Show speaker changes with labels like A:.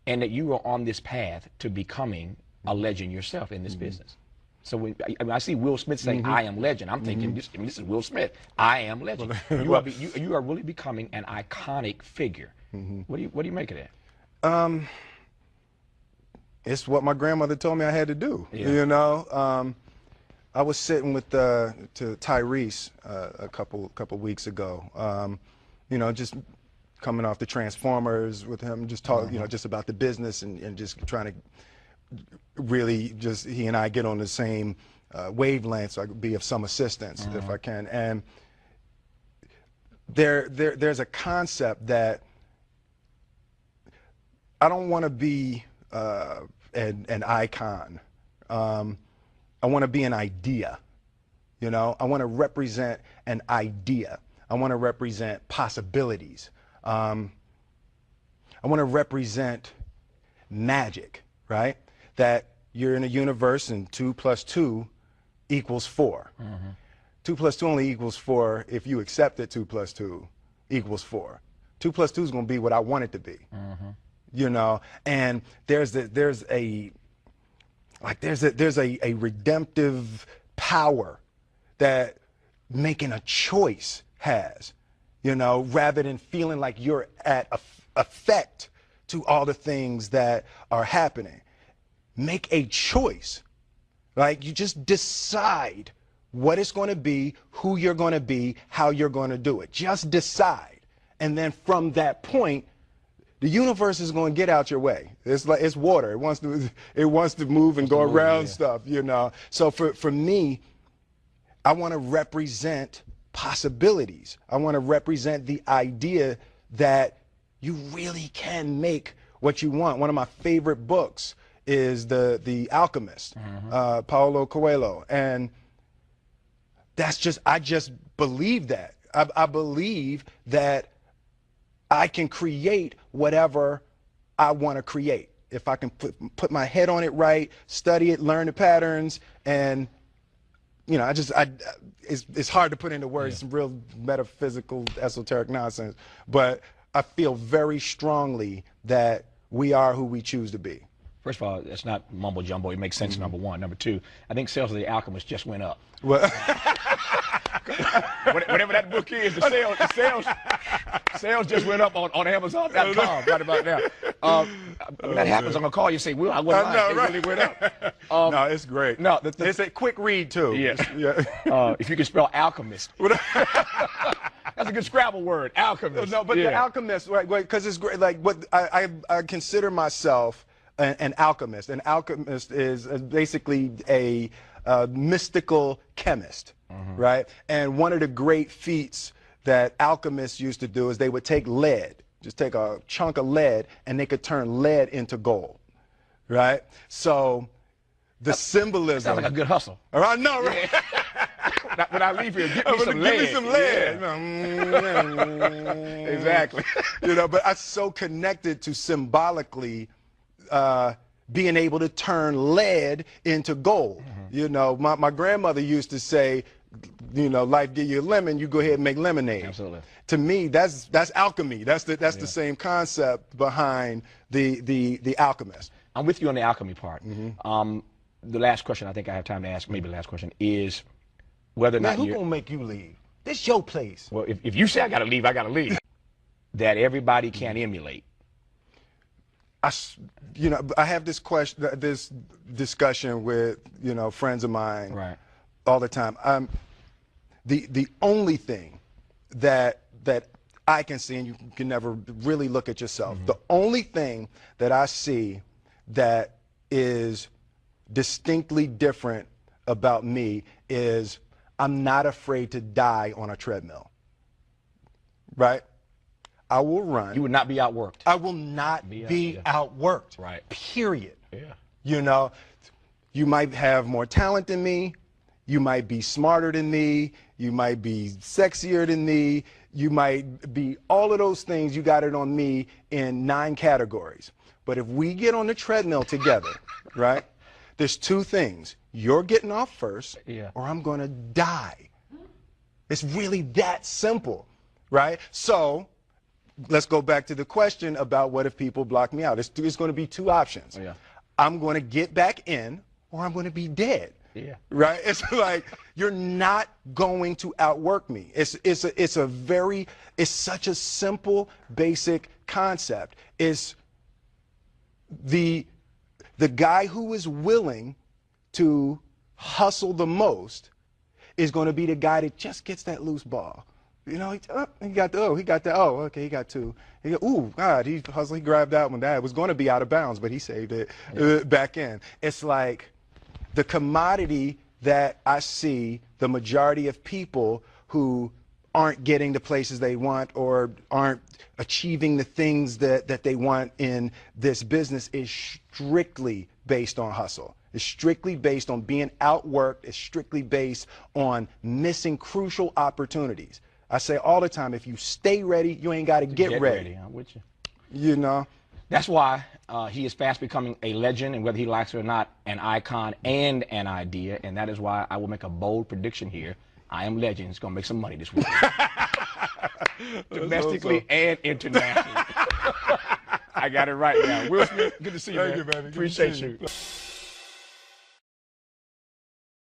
A: and that you are on this path to becoming a legend yourself in this business. So when I see Will Smith saying, I am legend, I'm thinking, this is Will Smith. I am legend. You are really becoming an iconic figure. What do you make of that?
B: It's what my grandmother told me I had to do.
A: Yeah.
B: You know, I was sitting with to Tyrese a couple weeks ago. You know, just coming off the Transformers with him, just talking, you know, just about the business and just trying to really just he and I get on the same wavelength, so I could be of some assistance if I can. And there's a concept that I don't want to be an icon. I want to be an idea. You know, I want to represent an idea. I want to represent possibilities. I want to represent magic, right? That you're in a universe and 2 + 2 = 4. 2 + 2 only equals 4 if you accept that 2 + 2 = 4. 2 + 2 is going to be what I want it to be. You know, and there's a redemptive power that making a choice has, you know, rather than feeling like you're at effect to all the things that are happening. Make a choice. Like, you just decide what it's going to be, who you're going to be, how you're going to do it. Just decide. And then from that point, the universe is going to get out your way. It's like it's water. It wants to move and go around stuff, you know. So for me, I want to represent possibilities. I want to represent the idea that you really can make what you want. One of my favorite books is The Alchemist, Paulo Coelho, and I just believe that. I believe that I can create whatever I want to create if I can put my head on it right, study it, learn the patterns, and you know, it's hard to put into words, some real metaphysical, esoteric nonsense, but I feel very strongly that we are who we choose to be.
A: First of all, it's not mumbo jumbo. It makes sense, number one. Number two, I think sales of The Alchemist just went up.
B: Well,
A: whatever that book is, the sales just went up on Amazon.com right about now. When that happens, I'm going to call you and say, Will, I wasn't lying. It really went up.
B: No, it's great.
A: No,
B: it's a quick read, too.
A: Yes.
B: Yeah.
A: If you can spell alchemist. That's a good Scrabble word, alchemist.
B: No, but the alchemist, right, because it's great. Like, what I consider myself an alchemist. An alchemist is basically a mystical chemist, right? And one of the great feats that alchemists used to do is they would take lead, just take a chunk of lead, and they could turn lead into gold, right? So the symbolism.
A: Sounds like a good hustle.
B: All right, no, right?
A: When I leave here, get me some lead.
B: Give me some lead.
A: Yeah. Exactly.
B: You know, but I'm so connected to symbolically being able to turn lead into gold. You know, my grandmother used to say, you know, life give you a lemon, you go ahead and make lemonade.
A: Absolutely.
B: To me, that's alchemy. That's the same concept behind the alchemist.
A: I'm with you on the alchemy part. The last question I think I have time to ask, maybe the last question, is whether or not
B: who gonna make you leave? This your place.
A: Well, if you say I gotta leave, I gotta leave. That everybody can emulate.
B: You know, I have this discussion with, you know, friends of mine all the time. The only thing that I can see, and you can never really look at yourself, the only thing that I see that is distinctly different about me is I'm not afraid to die on a treadmill, right? I will run.
A: You would not be outworked.
B: I will not be outworked.
A: Right.
B: Period.
A: Yeah.
B: You know, you might have more talent than me. You might be smarter than me. You might be sexier than me. You might be all of those things. You got it on me in 9 categories. But if we get on the treadmill together, right, there's 2 things. You're getting off first, or I'm going to die. It's really that simple, right? So let's go back to the question about what if people block me out. It's going to be two options.
A: Oh, yeah.
B: I'm going to get back in, or I'm going to be dead.
A: Yeah.
B: Right? It's like, you're not going to outwork me. It's such a simple, basic concept. It's the guy who is willing to hustle the most is going to be the guy that just gets that loose ball. You know, he got two. Ooh, God, he hustled, he grabbed that one. That was going to be out of bounds, but he saved it back in. It's like the commodity that I see the majority of people who aren't getting the places they want or aren't achieving the things that they want in this business is strictly based on hustle. It's strictly based on being outworked. It's strictly based on missing crucial opportunities. I say all the time, if you stay ready, you ain't got to get ready.
A: I'm with you.
B: You know?
A: That's why he is fast becoming a legend, and whether he likes it or not, an icon and an idea. And that is why I will make a bold prediction here. I Am Legend is going to make some money this week. Domestically and internationally. I got it right now. Will Smith, good to see you, man.
B: Thank you, man.
A: Appreciate you.